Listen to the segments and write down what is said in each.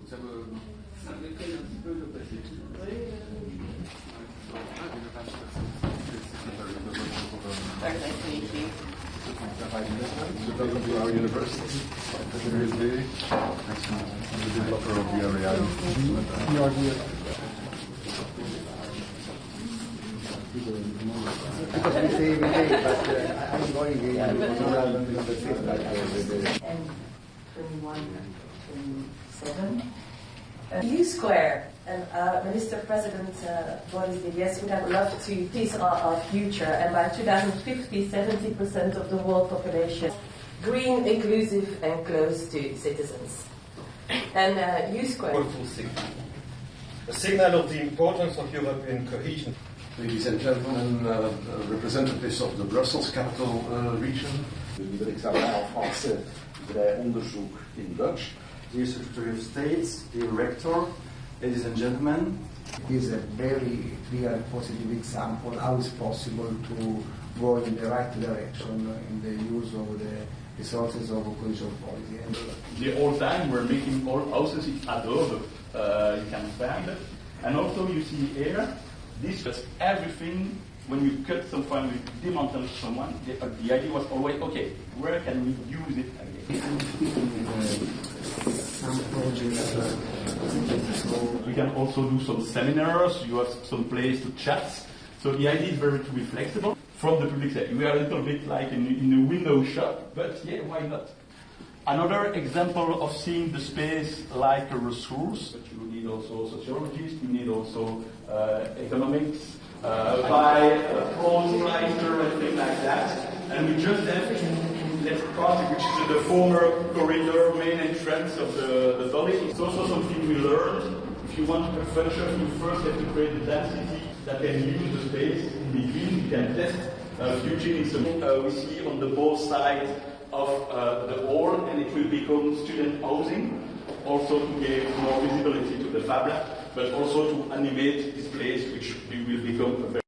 Ça me... Ça me déprime un petit peu de passer. Welcome to our university. Day. I'm the developer of the area. Because we say every day, but I'm going in And 21 and 27. U Square and Minister President Boris Didier would have loved to, these are our future, and by 2050, 70% of the world population green, inclusive and close to citizens. And U Square. A signal of the importance of European cohesion. Ladies and gentlemen, representatives of the Brussels capital region. Ik zal en français vrij onderzoek in Dutch. Dear Secretary of State, dear Rector, ladies and gentlemen. It is a very clear and positive example how it's possible to go in the right direction in the use of the resources of cohesion policy. And the old time we're making all houses in adobe, you can find it. And also you see here, this was everything. When you cut someone, you dismantle someone, the idea was always, okay, where can we use it again? some projects. We can also do some seminars, you have some place to chat. So the idea is very to be flexible. From the public side, we are a little bit like in a window shop, but yeah, why not? Another example of seeing the space like a resource, but you need also sociologists, you need also economics, prose writer and things like that. And we just have that project, which is the former corridor main entrance of the building. It's also something we learned. If you want to function, you first have to create the density that can use the space in between. You can test fusion in some. We see on the both sides of the hall, and it will become student housing, also to give more visibility to the Fab Lab, but also to animate this place, which will become a very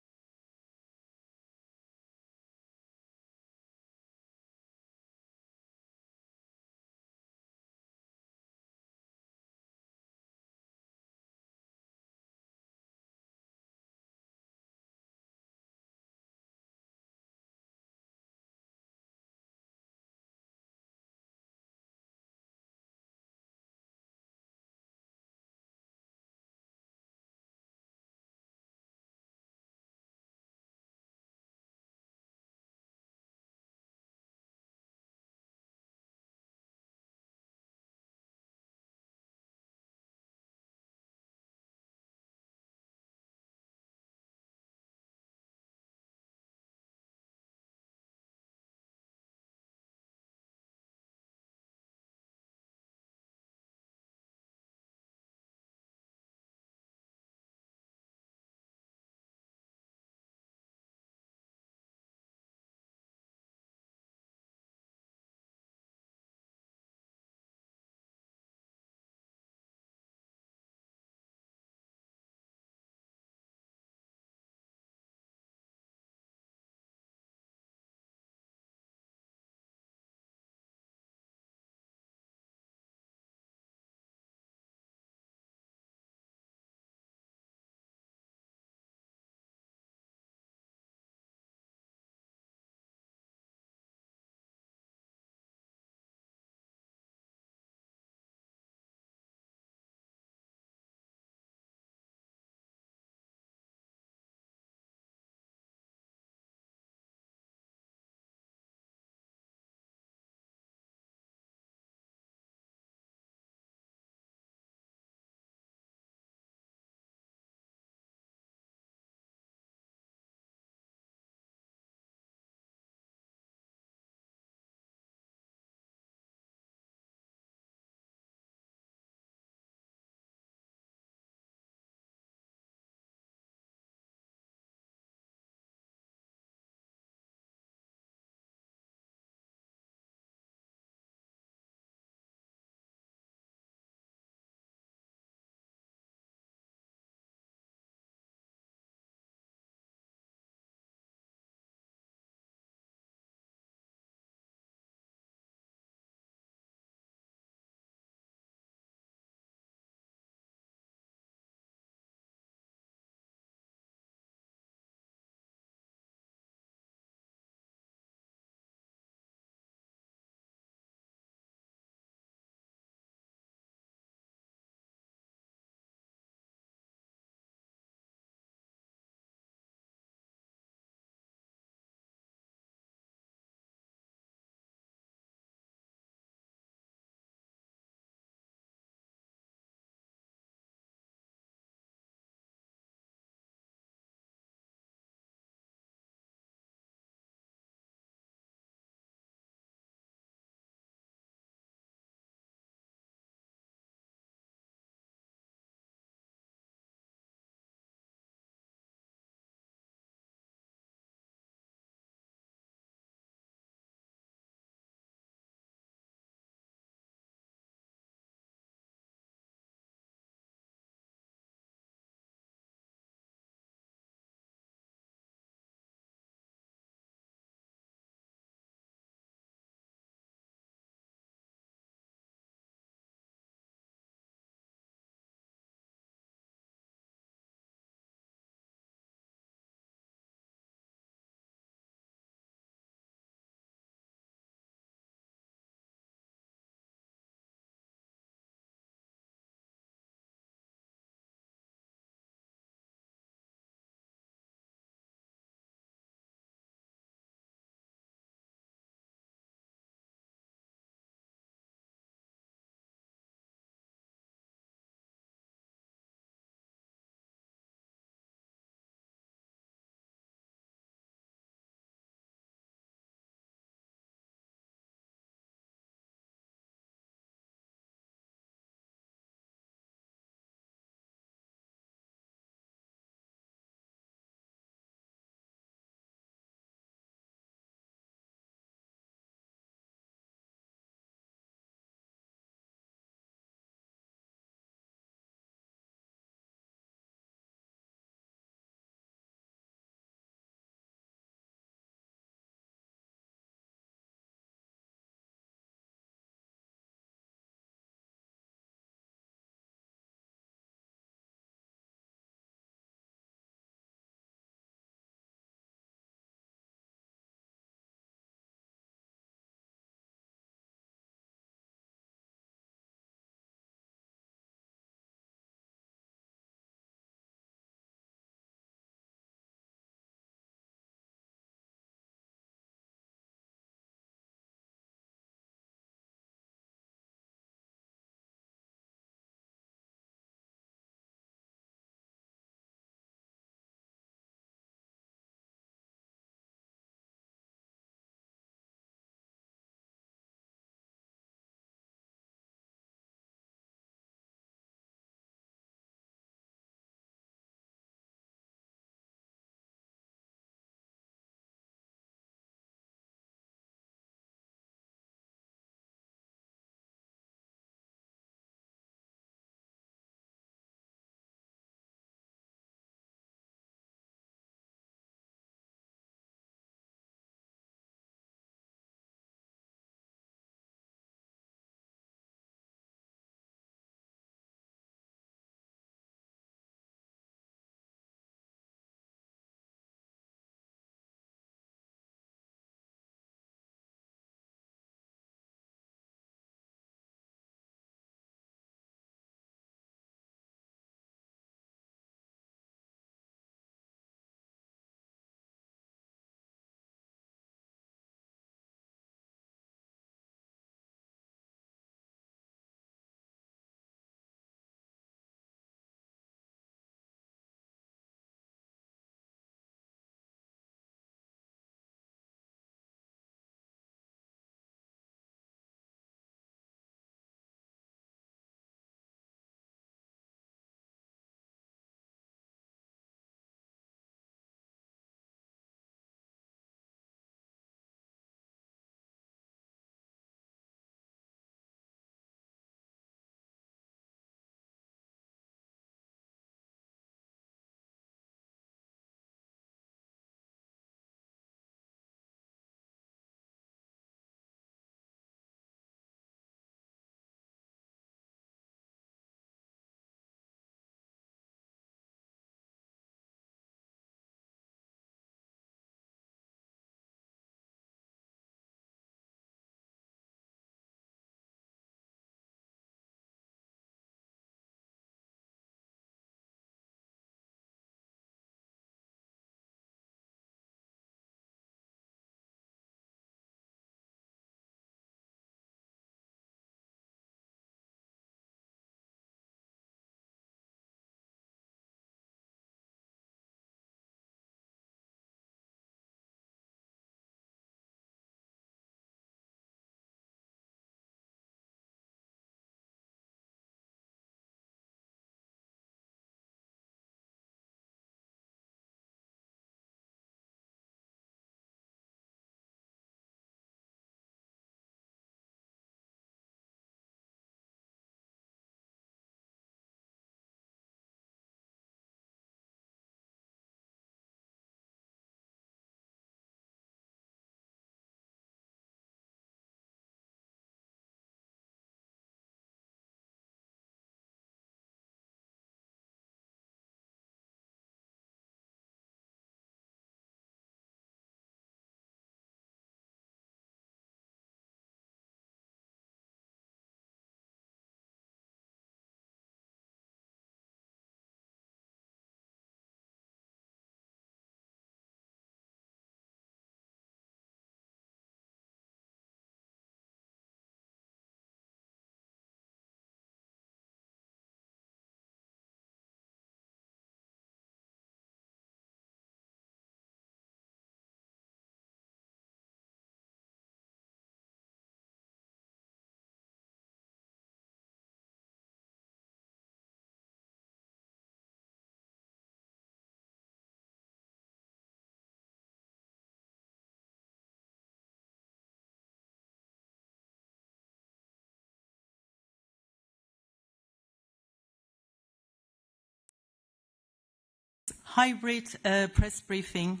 hybrid press briefing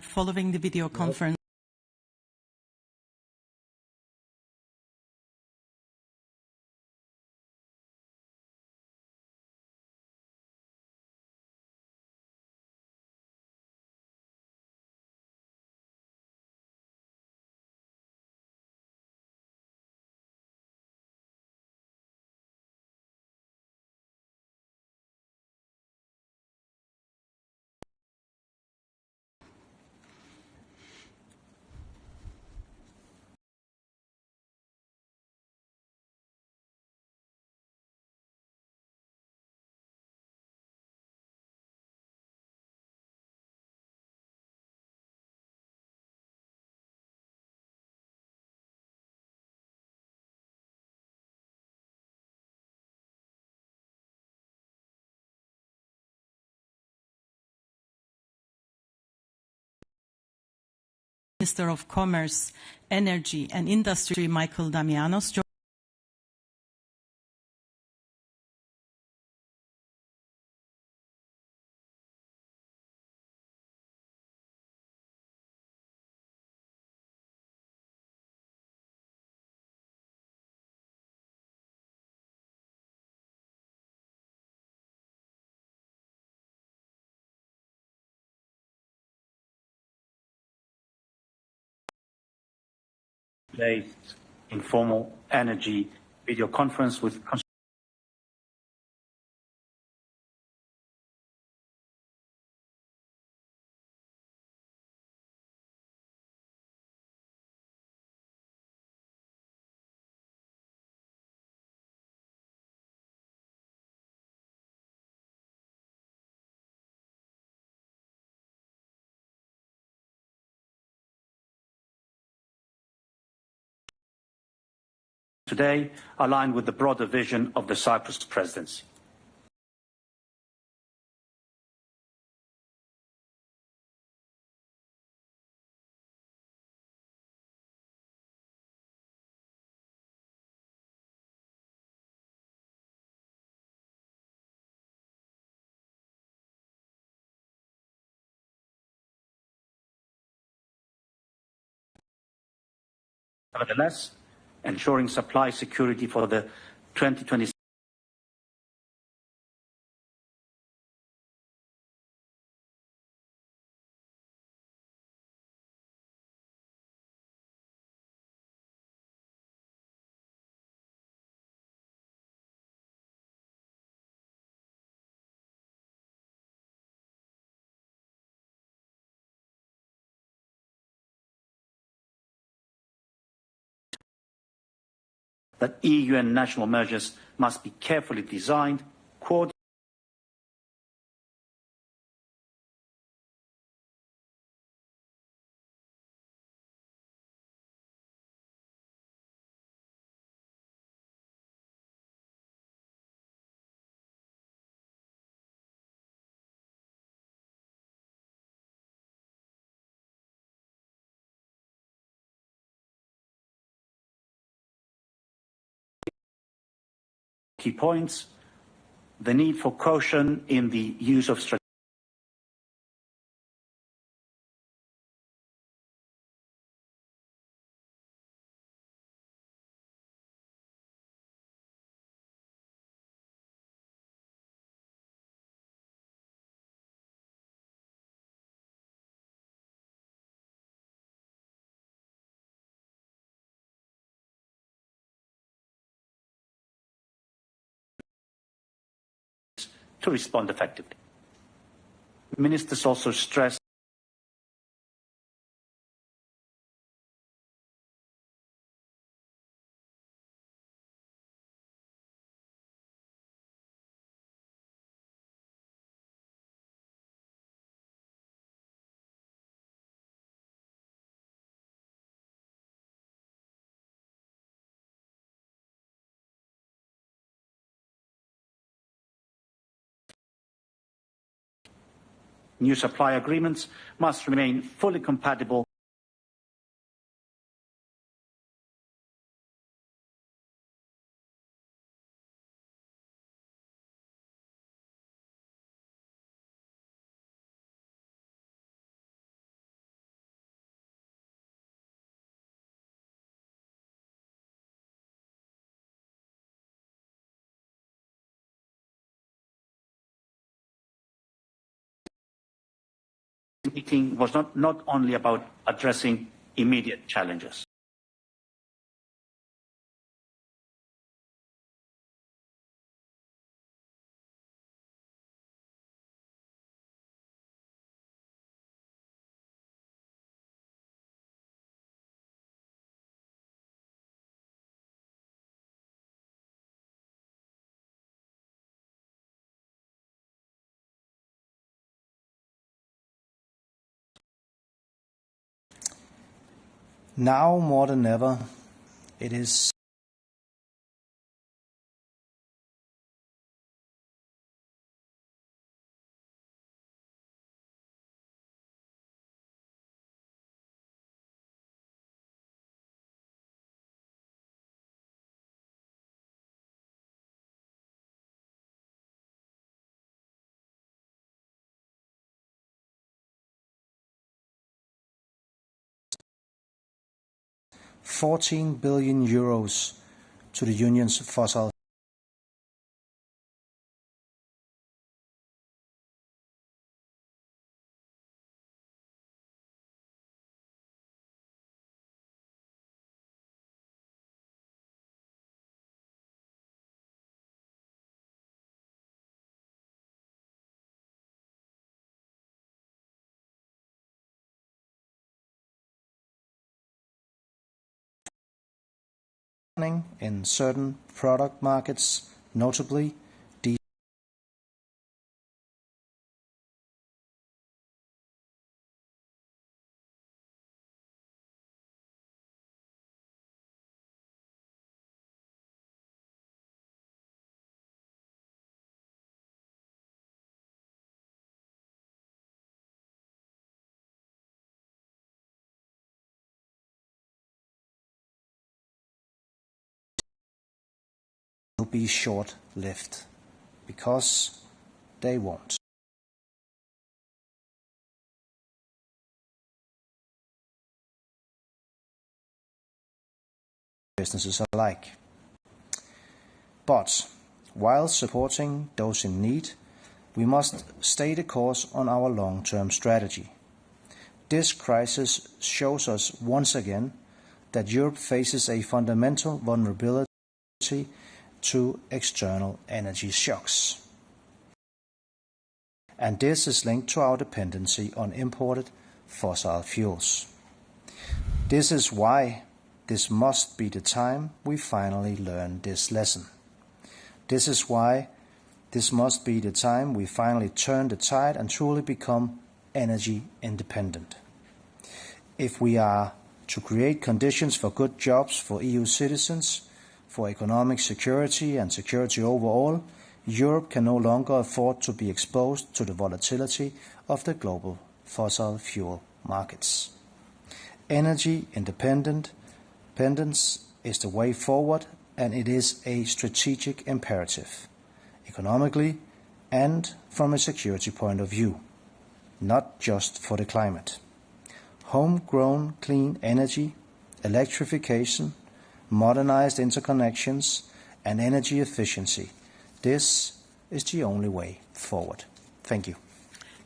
following the video conference. Minister of Commerce, Energy and Industry, Michael Damianos. Today's informal energy video conference with today aligned with the broader vision of the Cyprus presidency. Nevertheless, ensuring supply security for the 2026 that EU and national measures must be carefully designed, coordinated, key points, the need for caution in the use of strategic to respond effectively. Ministers also stressed new supply agreements must remain fully compatible meeting was not only about addressing immediate challenges. Now more than ever, it is €14 billion to the Union's fossil in certain product markets, notably will be short-lived, because they won't. Businesses alike. But while supporting those in need, we must stay the course on our long-term strategy. This crisis shows us once again that Europe faces a fundamental vulnerability to external energy shocks. And this is linked to our dependency on imported fossil fuels. This is why this must be the time we finally learn this lesson. This is why this must be the time we finally turn the tide and truly become energy independent. If we are to create conditions for good jobs for EU citizens, for economic security and security overall, Europe can no longer afford to be exposed to the volatility of the global fossil fuel markets. Energy independence is the way forward, and it is a strategic imperative, economically and from a security point of view, not just for the climate. Homegrown clean energy, electrification, modernized interconnections, and energy efficiency. This is the only way forward. Thank you.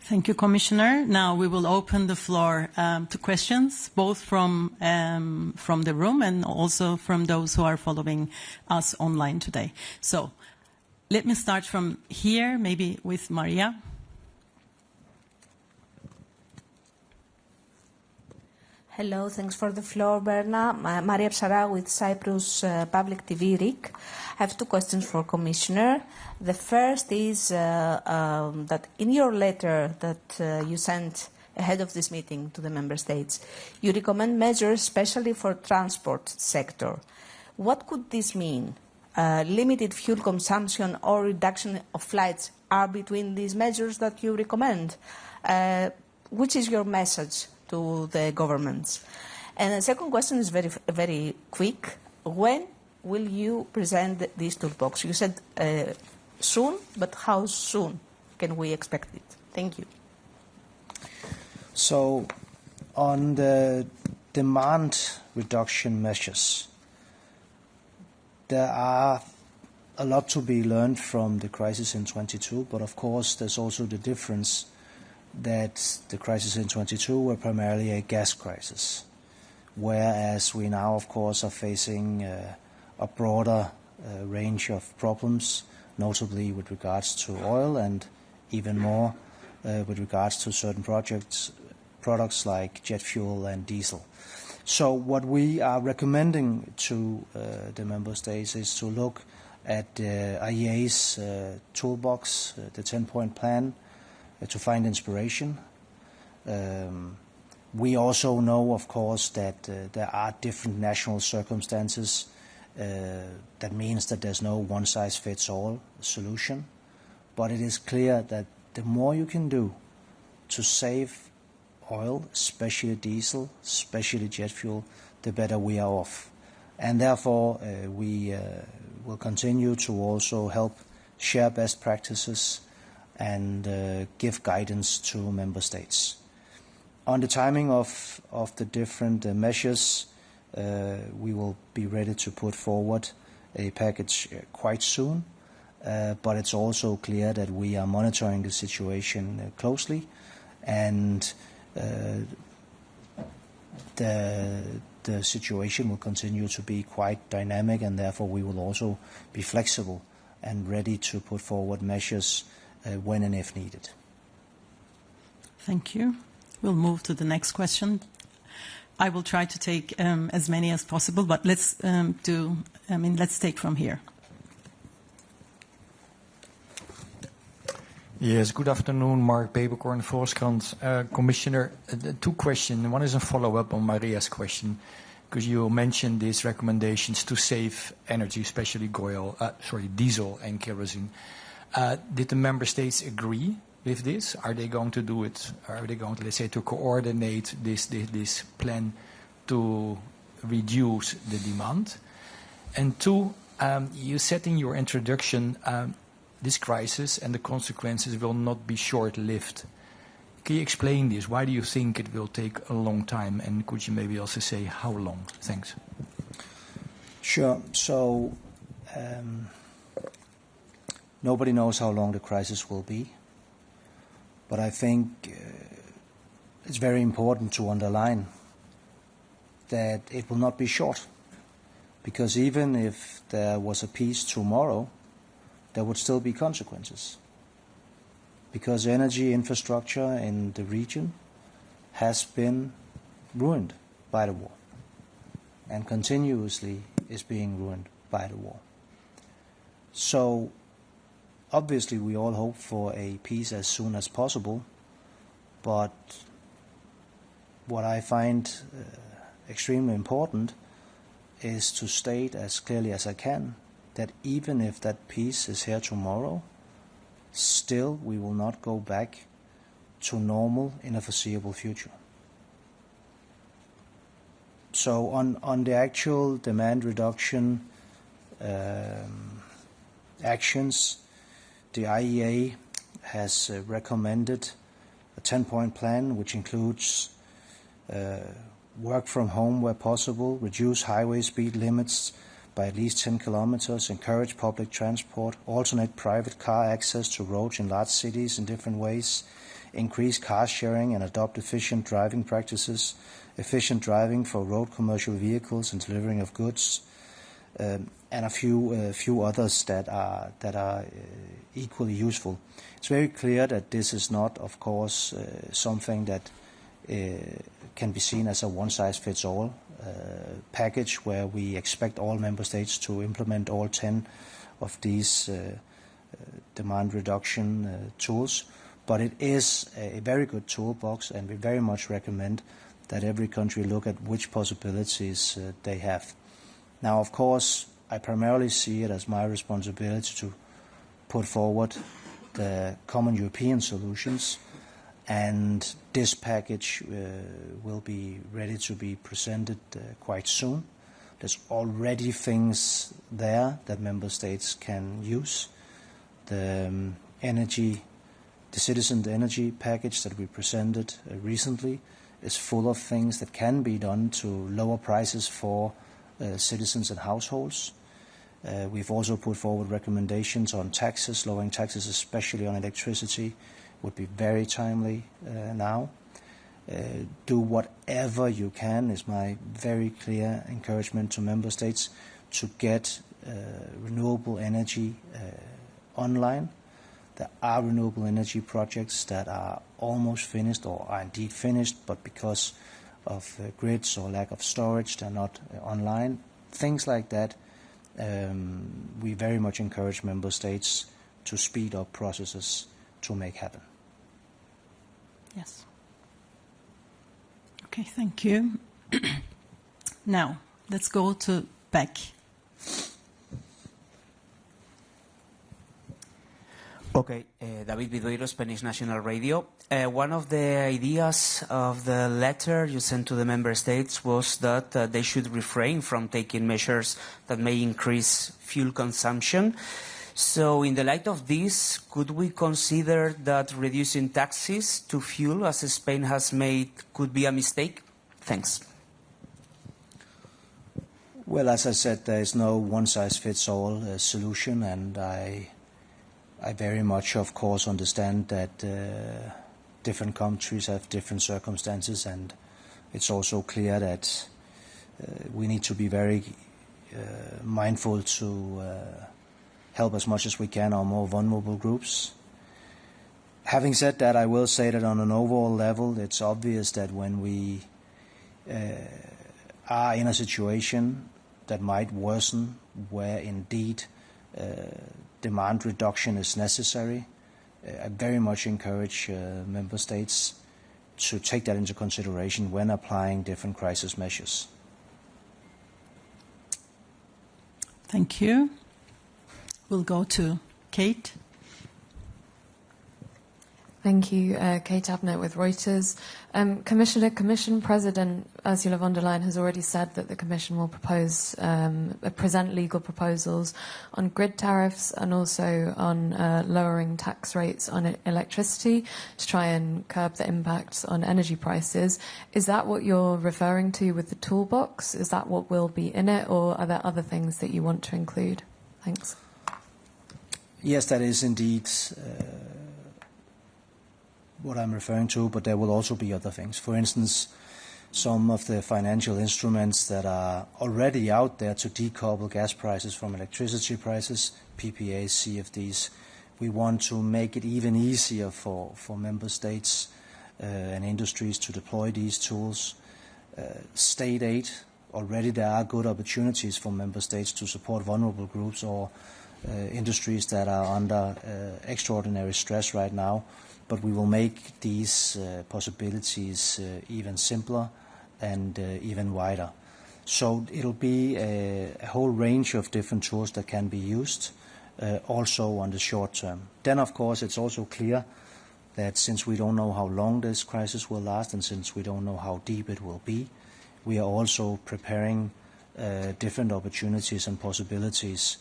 Thank you, Commissioner. Now we will open the floor to questions, both from the room and also from those who are following us online today. So let me start from here, maybe with Maria. Hello, thanks for the floor, Berna. Maria Psara with Cyprus Public TV, RIK. I have two questions for Commissioner. The first is that in your letter that you sent ahead of this meeting to the Member States, you recommend measures especially for transport sector. What could this mean? Limited fuel consumption or reduction of flights are between these measures that you recommend. Which is your message to the governments? And the second question is very, very quick. When will you present this toolbox? You said soon, but how soon can we expect it? Thank you. So, on the demand reduction measures, there are a lot to be learned from the crisis in 22, but of course there's also the difference that the crisis in 22 were primarily a gas crisis, whereas we now, of course, are facing a broader range of problems, notably with regards to oil and even more with regards to certain products like jet fuel and diesel. So what we are recommending to the member states is to look at IEA's toolbox, the 10-point plan, to find inspiration. We also know, of course, that there are different national circumstances. That means that there's no one-size-fits-all solution. But it is clear that the more you can do to save oil, especially diesel, especially jet fuel, the better we are off. And therefore, we will continue to also help share best practices and give guidance to member states. On the timing of the different measures, we will be ready to put forward a package quite soon, but it's also clear that we are monitoring the situation closely, and the situation will continue to be quite dynamic, and therefore we will also be flexible and ready to put forward measures when and if needed. Thank you. We'll move to the next question. I will try to take as many as possible, but let's take from here. Yes, good afternoon, Mark Peberkorn, Volkskrant. Commissioner, two questions. One is a follow-up on Maria's question, because you mentioned these recommendations to save energy, especially diesel and kerosene. Did the member states agree with this? Are they going to do it? Are they going to, let's say, to coordinate this plan to reduce the demand? And two, you said in your introduction, this crisis and the consequences will not be short-lived. Can you explain this? Why do you think it will take a long time? And could you maybe also say how long? Thanks. Sure. So nobody knows how long the crisis will be. But I think it's very important to underline that it will not be short. Because even if there was a peace tomorrow, there would still be consequences. Because energy infrastructure in the region has been ruined by the war and continuously is being ruined by the war. So obviously we all hope for a peace as soon as possible, but what I find extremely important is to state as clearly as I can that even if that peace is here tomorrow, still we will not go back to normal in a foreseeable future. So on the actual demand reduction actions, the IEA has recommended a 10-point plan which includes work from home where possible, reduce highway speed limits by at least 10 kilometers, encourage public transport, alternate private car access to roads in large cities in different ways, increase car sharing and adopt efficient driving practices, efficient driving for road commercial vehicles and delivering of goods, and a few others that are equally useful. It's very clear that this is not, of course, something that can be seen as a one-size-fits-all package where we expect all member states to implement all 10 of these demand reduction tools. But it is a very good toolbox, and we very much recommend that every country look at which possibilities they have. Now, of course, I primarily see it as my responsibility to put forward the common European solutions, and this package will be ready to be presented quite soon. There's already things there that member states can use. The citizen energy package that we presented recently is full of things that can be done to lower prices for citizens and households. We've also put forward recommendations on taxes, lowering taxes especially on electricity, would be very timely now. Do whatever you can is my very clear encouragement to member states to get renewable energy online. There are renewable energy projects that are almost finished or are indeed finished, but because of grids or lack of storage, they're not online. Things like that, we very much encourage member states to speed up processes to make happen. Yes. Okay, thank you. Now, let's go to Beck. Okay, David Vidoiro, Spanish National Radio. One of the ideas of the letter you sent to the member states was that they should refrain from taking measures that may increase fuel consumption. So in the light of this, could we consider that reducing taxes to fuel, as Spain has made, could be a mistake? Thanks. Well, as I said, there is no one-size-fits-all solution, and I very much, of course, understand that different countries have different circumstances, and it's also clear that we need to be very mindful to help as much as we can our more vulnerable groups. Having said that, I will say that on an overall level, it's obvious that when we are in a situation that might worsen, where indeed demand reduction is necessary, I very much encourage member states to take that into consideration when applying different crisis measures. Thank you. We'll go to Kate. Thank you. Kate Abnett with Reuters. Commissioner, Commission President Ursula von der Leyen has already said that the Commission will present legal proposals on grid tariffs and also on lowering tax rates on electricity to try and curb the impacts on energy prices. Is that what you're referring to with the toolbox? Is that what will be in it, or are there other things that you want to include? Thanks. Yes, that is indeed what I'm referring to, but there will also be other things. For instance, some of the financial instruments that are already out there to decouple gas prices from electricity prices, PPAs, CFDs. We want to make it even easier for member states and industries to deploy these tools. State aid, already there are good opportunities for member states to support vulnerable groups or industries that are under extraordinary stress right now, but we will make these possibilities even simpler and even wider. So it'll be a whole range of different tools that can be used, also on the short term. Then, of course, it's also clear that since we don't know how long this crisis will last and since we don't know how deep it will be, we are also preparing different opportunities and possibilities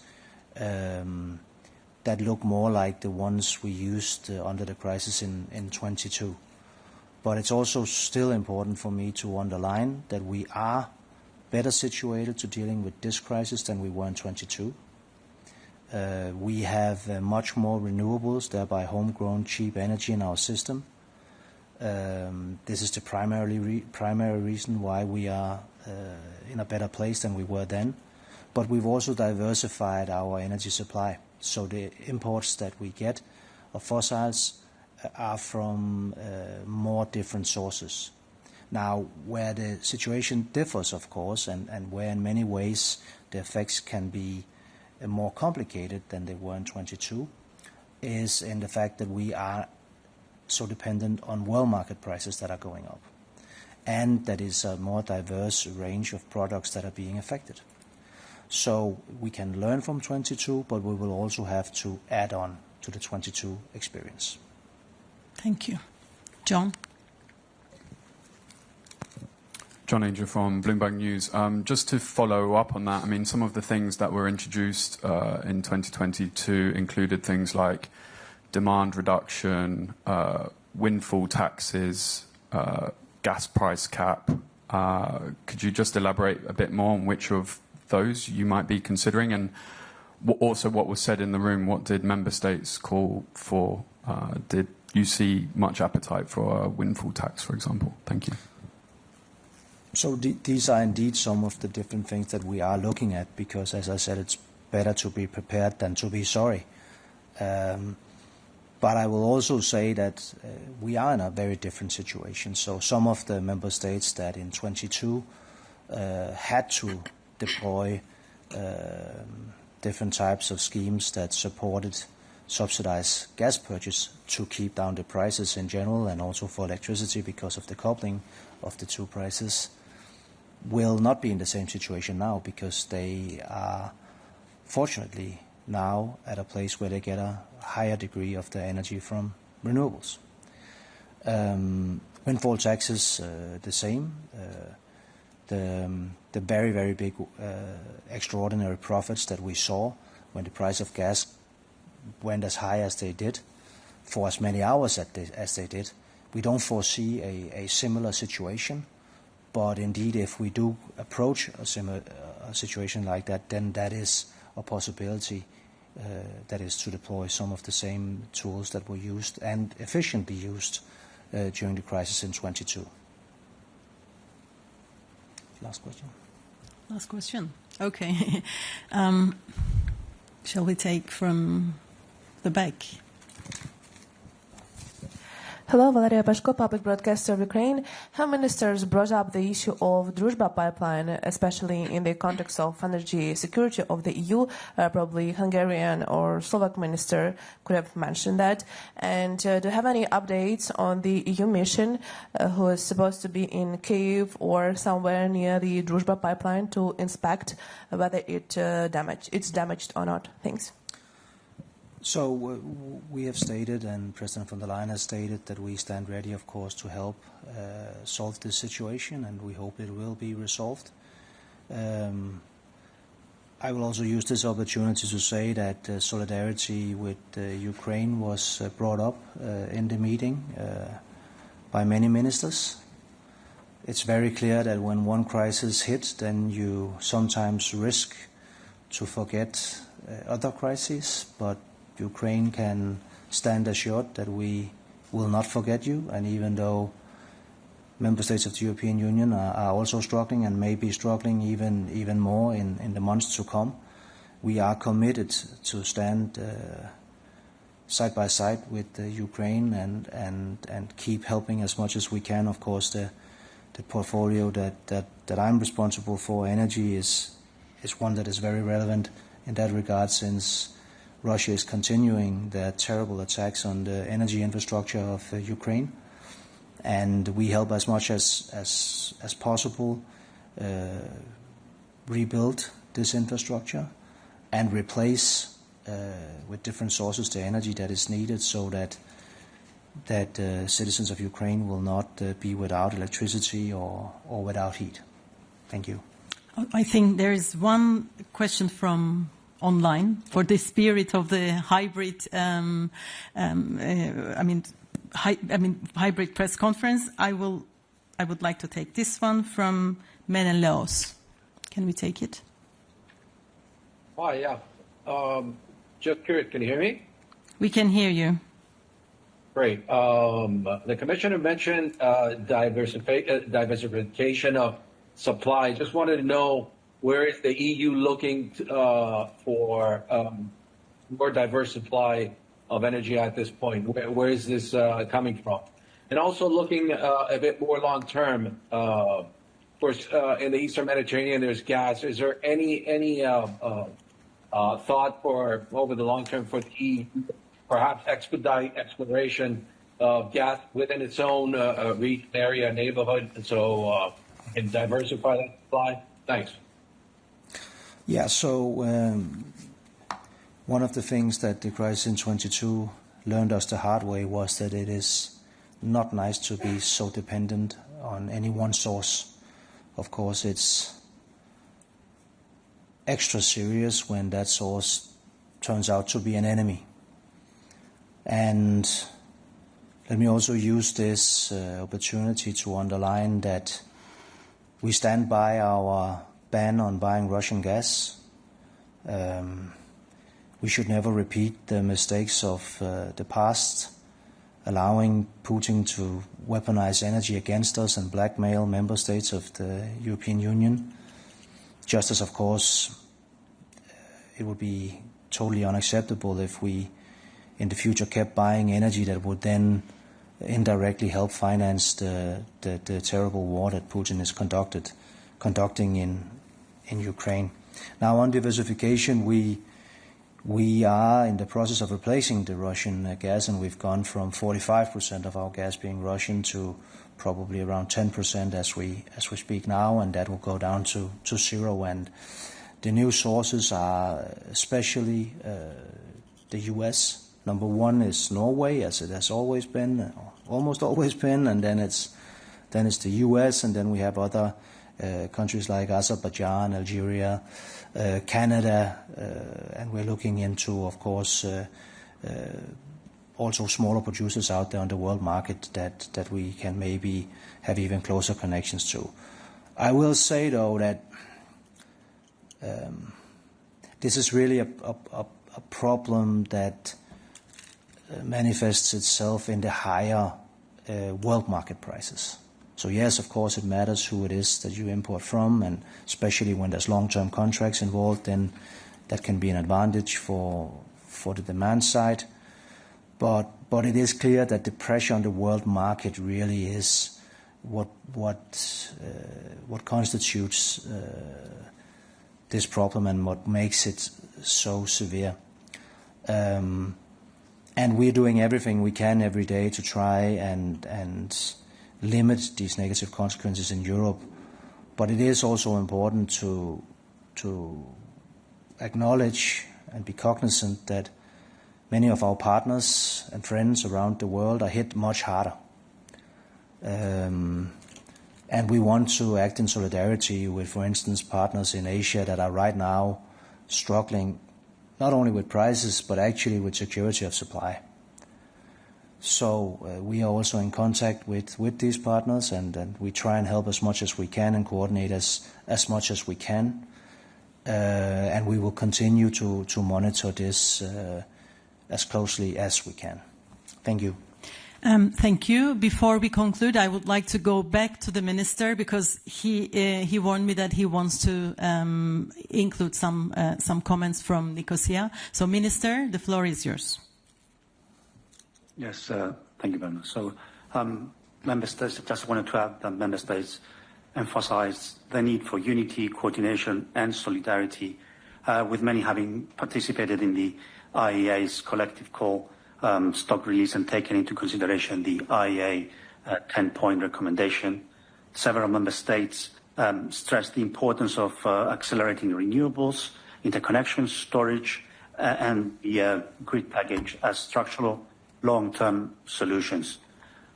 that look more like the ones we used under the crisis in 22. But it's also still important for me to underline that we are better situated to dealing with this crisis than we were in 22. We have much more renewables, thereby homegrown cheap energy in our system. This is the primary reason why we are in a better place than we were then. But we've also diversified our energy supply. So the imports that we get of fossils are from more different sources. Now, where the situation differs, of course, and where in many ways the effects can be more complicated than they were in 22, is in the fact that we are so dependent on world market prices that are going up. And that is a more diverse range of products that are being affected. So we can learn from 22, but we will also have to add on to the 22 experience. Thank you. John? John Angel from Bloomberg News. Just to follow up on that, I mean, some of the things that were introduced in 2022 included things like demand reduction, windfall taxes, gas price cap. Could you just elaborate a bit more on which of those you might be considering, and also what was said in the room? What did member states call for? Did you see much appetite for a windfall tax, for example? Thank you. So these are indeed some of the different things that we are looking at, because, as I said, it's better to be prepared than to be sorry. But I will also say that we are in a very different situation. So some of the member states that in 22 had to deploy different types of schemes that supported subsidized gas purchase to keep down the prices in general, and also for electricity because of the coupling of the two prices, will not be in the same situation now, because they are fortunately now at a place where they get a higher degree of their energy from renewables. Windfall taxes, the same. The very, very big extraordinary profits that we saw when the price of gas went as high as they did for as many hours as they did. We don't foresee a similar situation, but indeed if we do approach a similar situation like that, then that is a possibility, that is to deploy some of the same tools that were used and efficiently used during the crisis in 22. Last question. Last question. Okay. Shall we take from the back? Hello, Valeria Pashko, Public Broadcaster of Ukraine. How ministers brought up the issue of Druzhba pipeline, especially in the context of energy security of the EU? Probably Hungarian or Slovak minister could have mentioned that. And do you have any updates on the EU mission who is supposed to be in Kyiv or somewhere near the Druzhba pipeline to inspect whether it's damaged or not? Thanks. So we have stated, and President von der Leyen has stated, that we stand ready, of course, to help solve this situation, and we hope it will be resolved. I will also use this opportunity to say that solidarity with Ukraine was brought up in the meeting by many ministers. It's very clear that when one crisis hits, then you sometimes risk to forget other crises, but Ukraine can stand assured that we will not forget you, and even though member states of the European Union are also struggling and may be struggling even more in the months to come, we are committed to stand side by side with Ukraine and keep helping as much as we can. Of course, the portfolio that I'm responsible for, energy, is one that is very relevant in that regard, since Russia is continuing their terrible attacks on the energy infrastructure of Ukraine, and we help as much as possible rebuild this infrastructure and replace with different sources the energy that is needed, so that citizens of Ukraine will not be without electricity or without heat. Thank you. I think there is one question from online for the spirit of the hybrid, hybrid press conference. I would like to take this one from Menelaos. Can we take it? Hi, yeah. Just curious, can you hear me? We can hear you. Great. The commissioner mentioned diversification of supply. Just wanted to know, where is the EU looking for more diverse supply of energy at this point? Where is this coming from? And also looking a bit more long term, of course, in the Eastern Mediterranean, there's gas. Is there any thought for over the long term for the EU, perhaps expedite exploration of gas within its own region, area, neighborhood, and so and diversify that supply? Thanks. Yeah, so one of the things that the crisis in 22 learned us the hard way was that it is not nice to be so dependent on any one source. Of course, it's extra serious when that source turns out to be an enemy. And let me also use this opportunity to underline that we stand by our ban on buying Russian gas. We should never repeat the mistakes of the past. allowing Putin to weaponize energy against us and blackmail member states of the European Union. Just as, of course, it would be totally unacceptable if we in the future kept buying energy that would then indirectly help finance the terrible war that Putin is conducting in Ukraine. Now, on diversification, we are in the process of replacing the Russian gas, and we've gone from 45% of our gas being Russian to probably around 10% as we speak now, and that will go down to zero. And the new sources are especially the US. Number one is Norway, as it has always been, almost always been, and then it's the US, and then we have other countries like Azerbaijan, Algeria, Canada, and we're looking into, of course, also smaller producers out there on the world market that we can maybe have even closer connections to. I will say, though, that this is really a problem that manifests itself in the higher world market prices. So yes, of course, it matters who it is that you import from, and especially when there's long-term contracts involved, then that can be an advantage for the demand side. But it is clear that the pressure on the world market really is what constitutes this problem and what makes it so severe. And we're doing everything we can every day to try and limit these negative consequences in Europe. But it is also important to acknowledge and be cognizant that many of our partners and friends around the world are hit much harder. And we want to act in solidarity with, for instance, partners in Asia that are right now struggling not only with prices, but actually with security of supply. So we are also in contact with these partners, and we try and help as much as we can and coordinate as much as we can. And we will continue to monitor this as closely as we can. Thank you. Thank you. Before we conclude, I would like to go back to the Minister, because he warned me that he wants to include some comments from Nicosia. So, Minister, the floor is yours. Yes, thank you very much. So, Member States, just wanted to add that Member States emphasize the need for unity, coordination and solidarity, with many having participated in the IEA's collective call stock release and taken into consideration the IEA 10-point recommendation. Several member states stressed the importance of accelerating renewables, interconnection, storage, and the grid package as structural long-term solutions.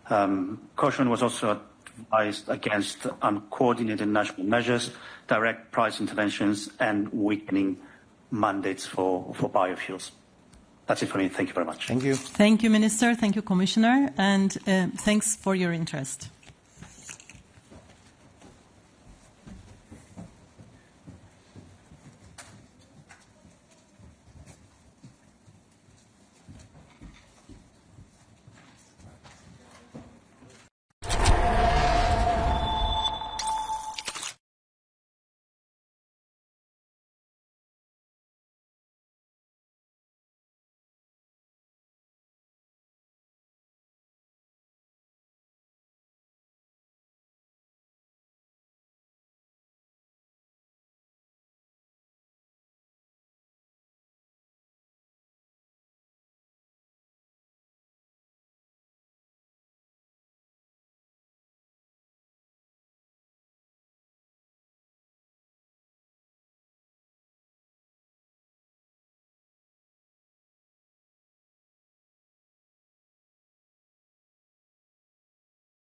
Caution was also advised against uncoordinated national measures, direct price interventions, and weakening mandates for biofuels. That's it for me. Thank you very much. Thank you. Thank you, Minister. Thank you, Commissioner. And thanks for your interest.